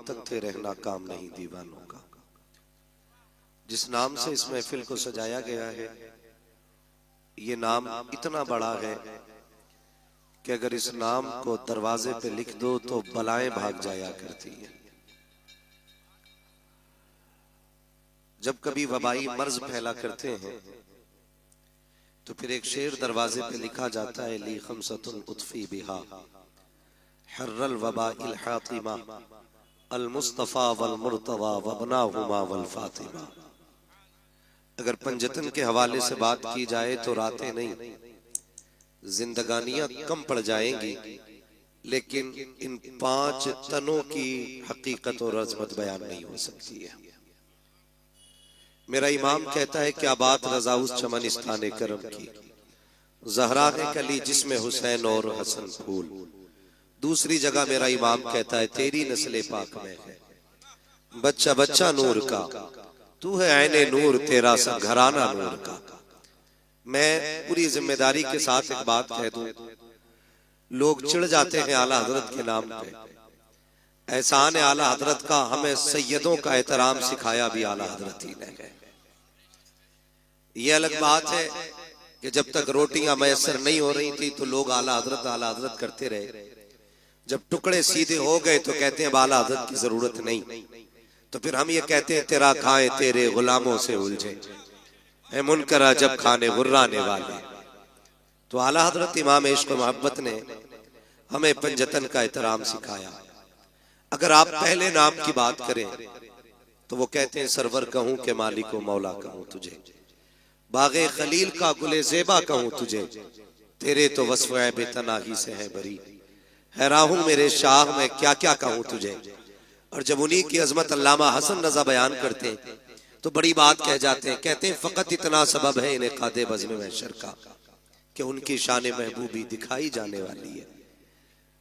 तकते रहना काम नहीं दीवानों का। जिस नाम से इस महफिल को सजाया गया है, ये नाम इतना बड़ा है कि अगर इस नाम को दरवाजे पे लिख दो तो बलाएं भाग जाया करती है। जब कभी वबाई मर्ज फैला करते हैं तो फिर एक शेर दरवाजे पे लिखा जाता है, ली खमसतुन उतफी बिहा हर्रल वबाइल हातिमा अल मुस्तफा वल मुर्तवा वबनाहुमा वल फातिमा। अगर पंजतन के हवाले से बात की जाए तो रातें नहीं, जिंदगानियां कम पड़ जाएंगी, लेकिन इन 5 तनों की हकीकत और अजमत बयान नहीं हो सकती है। मेरा इमाम कहता है, क्या बात रजा उस चमनिस्ताने करम की, जहरा ने कली जिसमें हुसैन और हसन फूल। दूसरी जगह मेरा इमाम कहता है, तेरी नस्ले पाक में है बच्चा बच्चा नूर का, तू है ऐने नूर तेरा सब घराना नूर का। मैं पूरी जिम्मेदारी के साथ एक बात कह दूं, लोग चिढ़ जाते हैं आला हजरत के नाम पे। एहसान आला हजरत का हमें सैयदों का एहतराम सिखाया भी आला हजरत ही ने है। ये अलग बात है कि जब तक रोटियां मैसर नहीं हो रही थी तो लोग आला हजरत करते रहे। जब टुकड़े सीधे हो गए तो कहते हैं आला हजरत की जरूरत नहीं, तो फिर हम ये कहते हैं तेरा खाए तेरे गुलामों से उलझे है मुनकरा जब खाने गुर्राने वाले। तो आला हजरत इमाम इश्क व मोहब्बत ने हमें पंजतन का एहतराम सिखाया। अगर आप पहले नाम की बात करें तो वो कहते हैं, सरवर कहूं के मालिक व मौला कहूं तुझे, बागे खलील का गुले ज़ेबा कहूं तुझे, तेरे तो वस्फ़ बेतनाही से है बरी, हैरान हूं मेरे शाह में क्या क्या कहूं तुझे। और जब उन्हीं की अजमत अल्लामा हसन रजा बयान करते हैं तो बड़ी बात कह जाते हैं, कहते हैं फकत इतना सबब है इन्हें कादे बज़्म महशर का कि उनकी शान महबूबी दिखाई जाने वाली है।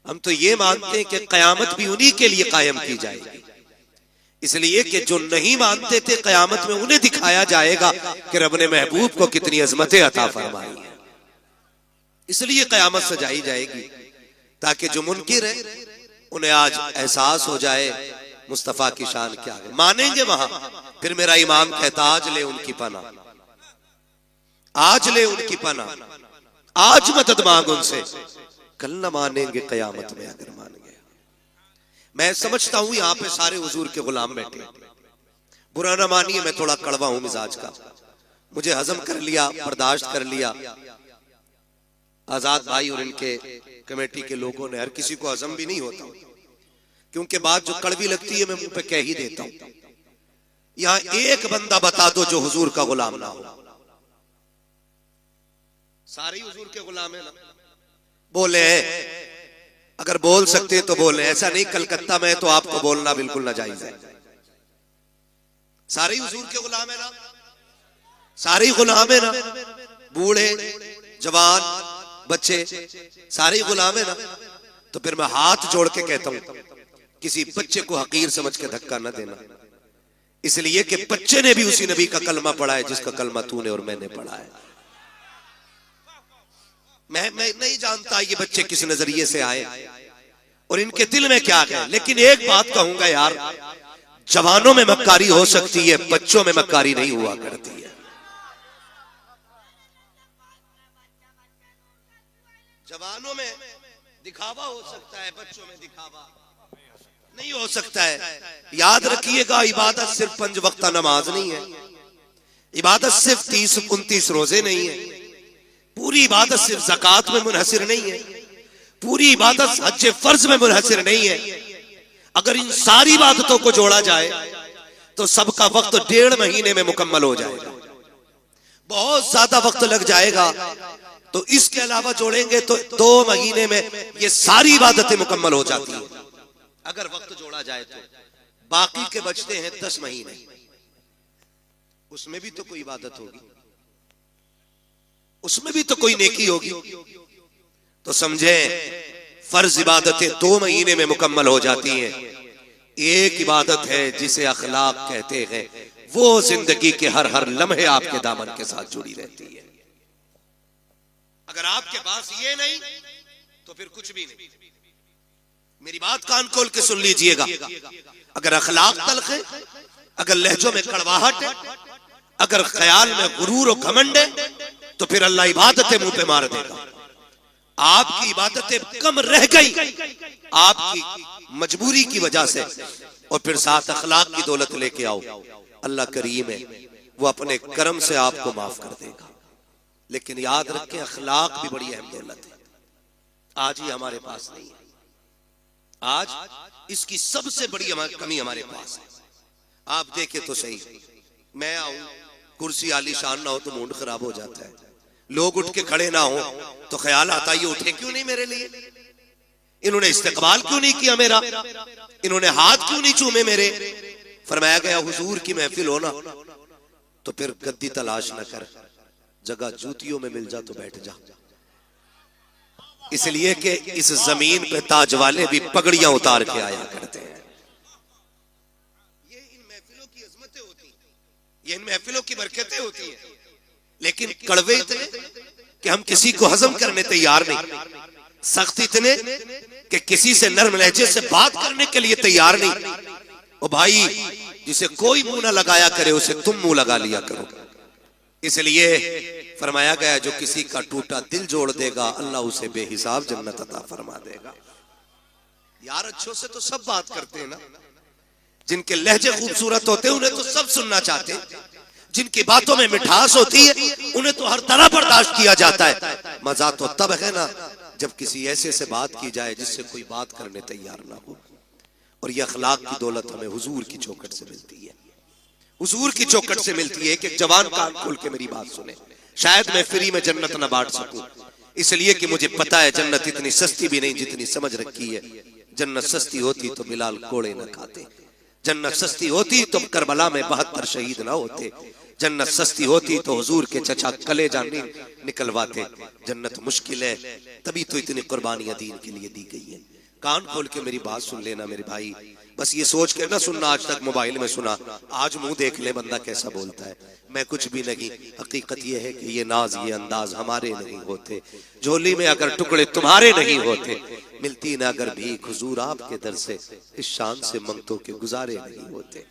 हम तो ये मानते हैं कि कयामत भी उन्हीं के लिए कायम की जाएगी, इसलिए कि जो नहीं मानते थे कयामत में उन्हें दिखाया जाएगा कि रब ने महबूब को कितनी अजमतें अता फरमाई है। इसलिए कयामत सजाई जाएगी ताकि जो मुनकिर है उन्हें आज एहसास हो जाए मुस्तफा की शान क्या है, मानेंगे वहां। फिर मेरा इमाम कहता, आज ले उनकी पना, आज ले उनकी पना, आज मदद मांग उनसे, कल न मानेंगे कयामत में अगर मान गया। मैं समझता हूं यहां पे सारे हुजूर के गुलाम बैठे, बुरा ना मानिए, मैं थोड़ा कड़वा हूं मिजाज का, मुझे हजम कर लिया, बर्दाश्त कर लिया। आजाद भाई और इनके कमेटी के लोगों ने, हर किसी को हजम भी नहीं होता, क्योंकि बात जो कड़वी लगती है मैं मुंह पे कह ही देता हूं। यहां एक बंदा बता दो जो हुजूर का गुलाम ना हो। सारे हुजूर के गुलाम है ना, बोले हैं, अगर बोल सकते तो बोले, ऐसा नहीं कलकत्ता में तो आपको बोलना बिल्कुल नाजायज है। सारे हुजूर के गुलाम है ना, सारे गुलाम है ना, बूढ़े जवान बच्चे सारे गुलाम है ना। तो फिर मैं हाथ जोड़ के कहता हूं, किसी बच्चे को हकीर समझ के धक्का न देना, इसलिए कि बच्चे ने भी उसी नबी का कलमा पढ़ा है जिसका कलमा तूने और मैंने पढ़ा है। मैं नहीं जानता ये बच्चे किस नजरिए से आए और इनके दिल में क्या है, लेकिन एक बात कहूंगा यार, जवानों में मक्कारी हो सकती है, बच्चों में मक्कारी नहीं हुआ करती है। जवानों में दिखावा हो सकता है, बच्चों में दिखावा नहीं हो सकता है। याद रखिएगा, इबादत सिर्फ 5 वक्त नमाज नहीं है, इबादत सिर्फ 30-29 रोजे नहीं है, पूरी इबादत सिर्फ ज़कात में मुनहसिर नहीं है, पूरी इबादत हज फर्ज में मुनहसिर नहीं है। अगर इन सारी इबादतों को जोड़ा जाए तो सबका वक्त 1.5 महीने में मुकम्मल हो जाएगा, बहुत ज्यादा वक्त लग जाएगा। तो इसके अलावा जोड़ेंगे तो 2 महीने में ये सारी इबादतें मुकम्मल हो जाती हैं अगर वक्त जोड़ा जाए तो। बाकी के बचते हैं 10 महीने, उसमें भी तो कोई इबादत होगी, उसमें भी तो कोई नेकी होगी। तो समझे, फर्ज इबादतें 2 महीने में मुकम्मल हो जाती हैं। एक इबादत है जिसे अखलाक कहते हैं, वो जिंदगी के हर लम्हे आपके दामन के साथ जुड़ी रहती है। अगर आपके पास ये नहीं तो फिर कुछ भी नहीं। मेरी बात कान खोल के सुन लीजिएगा। अगर अखलाक तल्ख है, अगर लहजों में कड़वाहट है, अगर ख्याल में गुरूर और घमंड है, तो फिर अल्लाह इबादतें मुंह पे मार देगा। आपकी इबादतें कम रह गई आपकी मजबूरी की वजह से, और फिर साथ अखलाक की दौलत लेके आओ, अल्लाह करीम है, वो अपने करम से आपको माफ कर देगा। लेकिन याद रखें, अखलाक भी बड़ी अहम दौलत है। आज ही हमारे पास नहीं है। आज इसकी सबसे बड़ी कमी हमारे पास है। आप देखें तो सही, मैं आऊं, कुर्सी आलीशान ना हो तो मूड खराब हो जाता है, लोग उठ के खड़े ना हो तो ख्याल आता है ये उठे क्यों नहीं मेरे लिए, इन्होंने इस्तकबाल क्यों नहीं किया मेरा, इन्होंने हाथ क्यों नहीं चूमे मेरे। फरमाया गया हुजूर की महफिल हो ना तो फिर गद्दी तलाश न कर, जगह जूतियों में मिल जा तो बैठ जा। इसलिए कि इस जमीन पे ताज वाले भी पगड़ियां उतार के आया करते हैं। ये इन महफिलों की अजमतें होती हैं, ये इन महफिलों की बरकतें होती हैं। लेकिन कड़वे इतने कि हम किसी को हजम करने तैयार नहीं, सख्त इतने कि किसी से नर्म लहजे से बात करने के लिए तैयार नहीं। ओ भाई, जिसे कोई मुंह ना लगाया करे उसे तुम मुंह लगा लिया करो। इसलिए फरमाया गया, जो किसी का टूटा दिल जोड़ देगा अल्लाह उसे बेहिसाब जन्नत अता फरमा देगा। यार अच्छों से तो सब बात करते हैं ना, जिनके लहजे खूबसूरत होते हैं उन्हें तो सब सुनना चाहते हैं, जिनकी बातों में मिठास होती है उन्हें तो हर तरह बर्दाश्त किया जाता है। मजा तो तब है ना जब किसी ऐसे से बात की जाए जिससे कोई बात करने तैयार ना हो। और ये अखलाक की दौलत हमें हुजूर की चौखट से मिलती है, हुजूर की चौखट से मिलती है। कि जवान कान खोल के मेरी बात सुने। शायद मैं फ्री में जन्नत ना बांट सकूं, इसलिए कि मुझे पता है जन्नत इतनी सस्ती भी नहीं जितनी समझ रखी है। जन्नत सस्ती होती तो बिलाल कोड़े न खाते, जन्नत सस्ती होती तो करबला में 72 शहीद ना होते, जन्नत सस्ती होती तो हुजूर के चचा कलेजा निकलवाते। जन्नत मुश्किल है, तभी तो इतनी कुर्बानियां दीन के लिए दी गई है। कान खोल के मेरी बात सुन लेना मेरे भाई। बस ये सोच के ना सुनना आज तक मोबाइल में सुना, आज मुंह देख ले बंदा कैसा बोलता है। मैं कुछ भी नहीं, हकीकत ये है कि ये नाज ये अंदाज हमारे नहीं होते, झोली में अगर टुकड़े तुम्हारे नहीं होते, मिलती ना अगर भीख हुजूर आपके दर से, इस शान से मंगतों के गुजारे नहीं होते।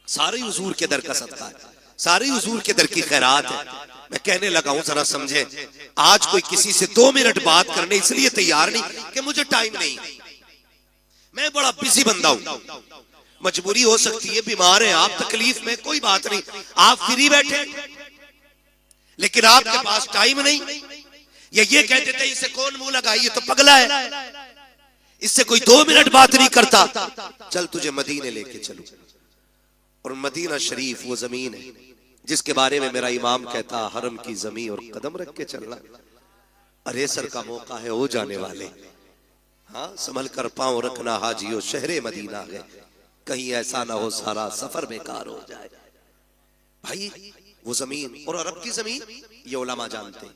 सारे हुजूर के दर का सदका है, सारी हुजूर के दर की खैरात है। मैं कहने लगा हूं जरा समझे, आज कोई किसी से 2 मिनट बात करने इसलिए तैयार नहीं कि मुझे टाइम नहीं, मैं बड़ा बिजी बंदा हूं, मजबूरी हो सकती है, बीमार है आप, तकलीफ में, कोई बात नहीं, आप फ्री बैठे, लेकिन आपके पास टाइम नहीं। ये कह देते इसे कौन मुंह लगाई, ये तो पगला है, इससे कोई 2 मिनट बात नहीं करता। चल तुझे मदीने लेके चलूं। और मदीना शरीफ वो जमीन है जिसके बारे में मेरा इमाम कहता, हरम की जमीन और कदम रख के चलना। अरे सर का मौका है, हो जाने वाले, हाँ संभल कर पांव रखना हाजियो, शहरे मदीना है, कहीं ऐसा ना हो सारा सफर बेकार हो जाए। भाई वो जमीन और अरब की जमीन, ये उलमा जानते हैं,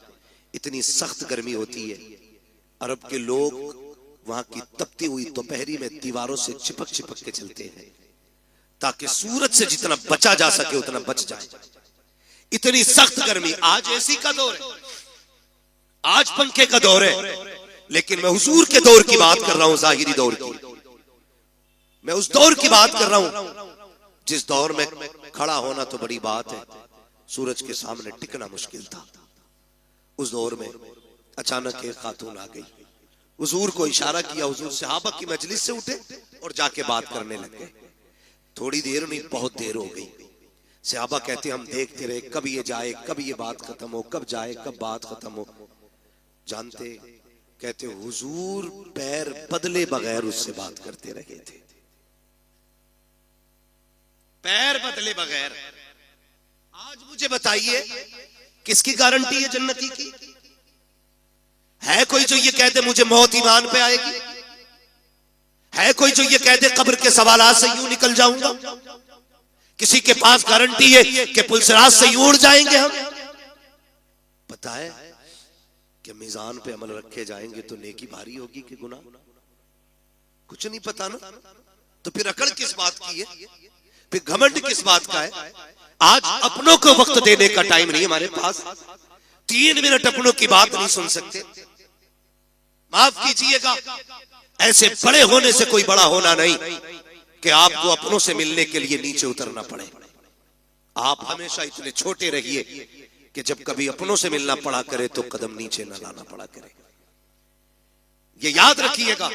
इतनी सख्त गर्मी होती है, अरब के लोग वहां की तपती हुई दोपहरी में दीवारों से चिपक चिपक के चलते हैं ताकि सूरज से जितना बचा जा सके उतना बच जाए। इतनी सख्त गर्मी। आज एसी का दौर है, आज पंखे का दौर है, लेकिन मैं हुजूर के दौर की बात कर रहा हूं, जाहिरी दौर की। मैं उस दौर की बात कर रहा हूं जिस दौर में खड़ा होना तो बड़ी बात है, सूरज के सामने टिकना मुश्किल था। उस दौर में अचानक एक खातून आ गई, हुजूर को इशारा किया, हुजूर सहाबा की मजलिस से उठे और जाके बात करने लगे। थोड़ी देर नहीं, बहुत देर हो गई। सहाबा कहते हम देखते रहे, कब ये जाए, कब ये बात खत्म हो, कब जाए, कब बात खत्म हो। जानते, कहते हुजूर पैर बदले बगैर उससे बात करते रहे थे, पैर बदले बगैर। आज मुझे बताइए किसकी गारंटी है जन्नती की? है कोई जो ये कहते मुझे मौत ईमान पे आएगी? है कोई जो ये कहते कब्र के सवालात से यूं निकल जाऊंगा? किसी के पास गारंटी है कि पुलसराज से यूं उड़ जाएंगे हम? पता है कि मीजान पे अमल रखे जाएंगे तो नेकी भारी होगी कि गुनाह? कुछ नहीं पता ना, तो फिर अकड़ किस बात की है, फिर घमंड किस बात का है? आज अपनों को वक्त देने का टाइम नहीं हमारे पास, 3 मिनट अपनों की बात नहीं सुन सकते। माफ कीजिएगा, ऐसे बड़े होने से कोई बड़ा होना नहीं कि आपको अपनों से मिलने के लिए नीचे उतरना पड़े। आप हमेशा इतने छोटे रहिए कि जब कभी अपनों से मिलना पड़ा करे तो कदम नीचे न लाना पड़ा करे। ये याद रखिएगा।